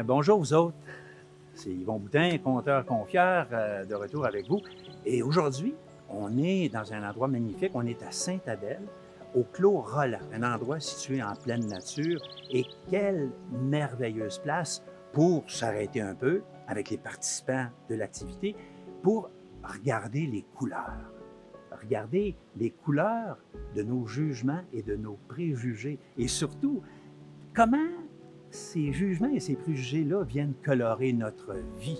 Bonjour vous autres. C'est Yvon Boutin, conteur confieur, de retour avec vous. Et aujourd'hui, on est dans un endroit magnifique. On est à Sainte-Adèle, au Clos Rolland, un endroit situé en pleine nature. Et quelle merveilleuse place pour s'arrêter un peu avec les participants de l'activité pour regarder les couleurs. Regarder les couleurs de nos jugements et de nos préjugés. Et surtout, comment ces jugements et ces préjugés-là viennent colorer notre vie.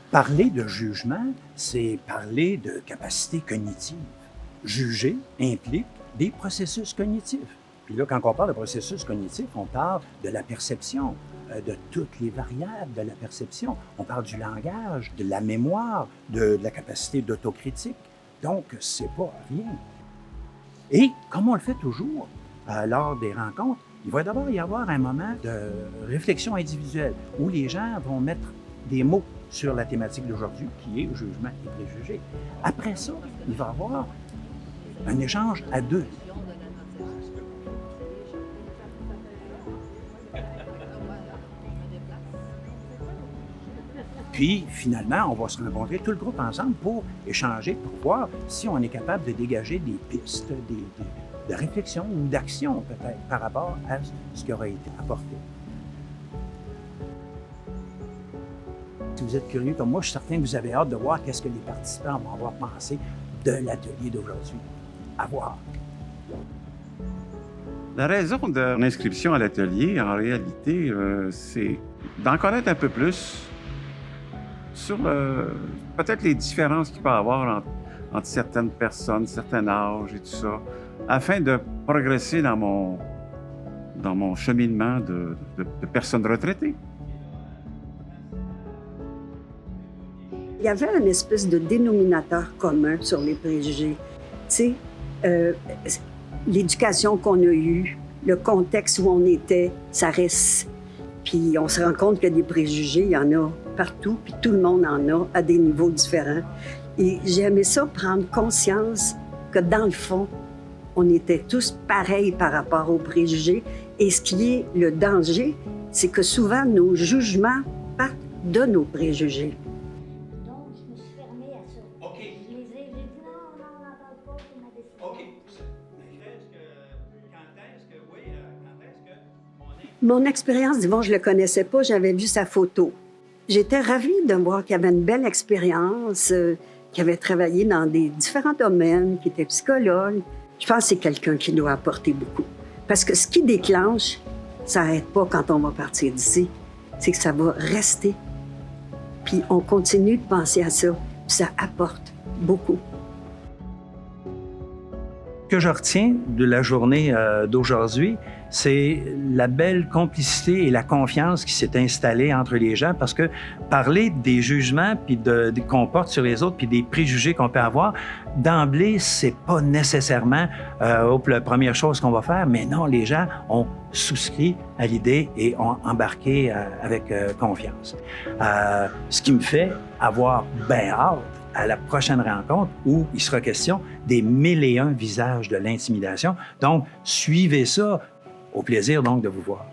Parler de jugement, c'est parler de capacité cognitive. Juger implique des processus cognitifs. Puis là, quand on parle de processus cognitifs, on parle de la perception, de toutes les variables de la perception. On parle du langage, de la mémoire, de la capacité d'autocritique. Donc, c'est pas rien. Et comme on le fait toujours lors des rencontres, il va d'abord y avoir un moment de réflexion individuelle où les gens vont mettre des mots sur la thématique d'aujourd'hui, qui est jugement et préjugés. Après ça, il va y avoir un échange à deux. Puis, finalement, on va se rencontrer tout le groupe ensemble pour échanger, pour voir si on est capable de dégager des pistes, de réflexion ou d'action peut-être par rapport à ce qui aura été apporté. Si vous êtes curieux comme moi, je suis certain que vous avez hâte de voir qu'est-ce que les participants vont avoir pensé de l'atelier d'aujourd'hui. À voir. La raison de mon inscription à l'atelier, en réalité, c'est d'en connaître un peu plus sur peut-être les différences qu'il peut y avoir entre certaines personnes, certains âges et tout ça, afin de progresser dans mon cheminement de personnes retraitées. Il y avait une espèce de dénominateur commun sur les préjugés. Tu sais, l'éducation qu'on a eue, le contexte où on était, ça reste. Puis on se rend compte que des préjugés, il y en a partout, puis tout le monde en a à des niveaux différents. Et j'ai aimé ça, prendre conscience que dans le fond, on était tous pareils par rapport aux préjugés. Et ce qui est le danger, c'est que souvent nos jugements partent de nos préjugés. Donc, je me suis fermée à ça. OK. Je les ai dit non, on n'en parle pas, c'est ma décision. OK. Quand est-ce que Mon expérience d'Yvon, je ne le connaissais pas, j'avais vu sa photo. J'étais ravie de voir qu'il avait une belle expérience, qu'il avait travaillé dans des différents domaines, qu'il était psychologue. Je pense que c'est quelqu'un qui nous a apporté beaucoup. Parce que ce qui déclenche, ça n'arrête pas quand on va partir d'ici. C'est que ça va rester. Puis on continue de penser à ça. Puis ça apporte beaucoup. Ce que je retiens de la journée d'aujourd'hui, c'est la belle complicité et la confiance qui s'est installée entre les gens parce que parler des jugements puis qu'on porte sur les autres puis des préjugés qu'on peut avoir, d'emblée, c'est pas nécessairement la première chose qu'on va faire, mais non, les gens ont souscrit à l'idée et ont embarqué avec confiance. Ce qui me fait avoir bien hâte à la prochaine rencontre où il sera question des 1001 visages de l'intimidation. Donc, suivez ça. Au plaisir donc de vous voir.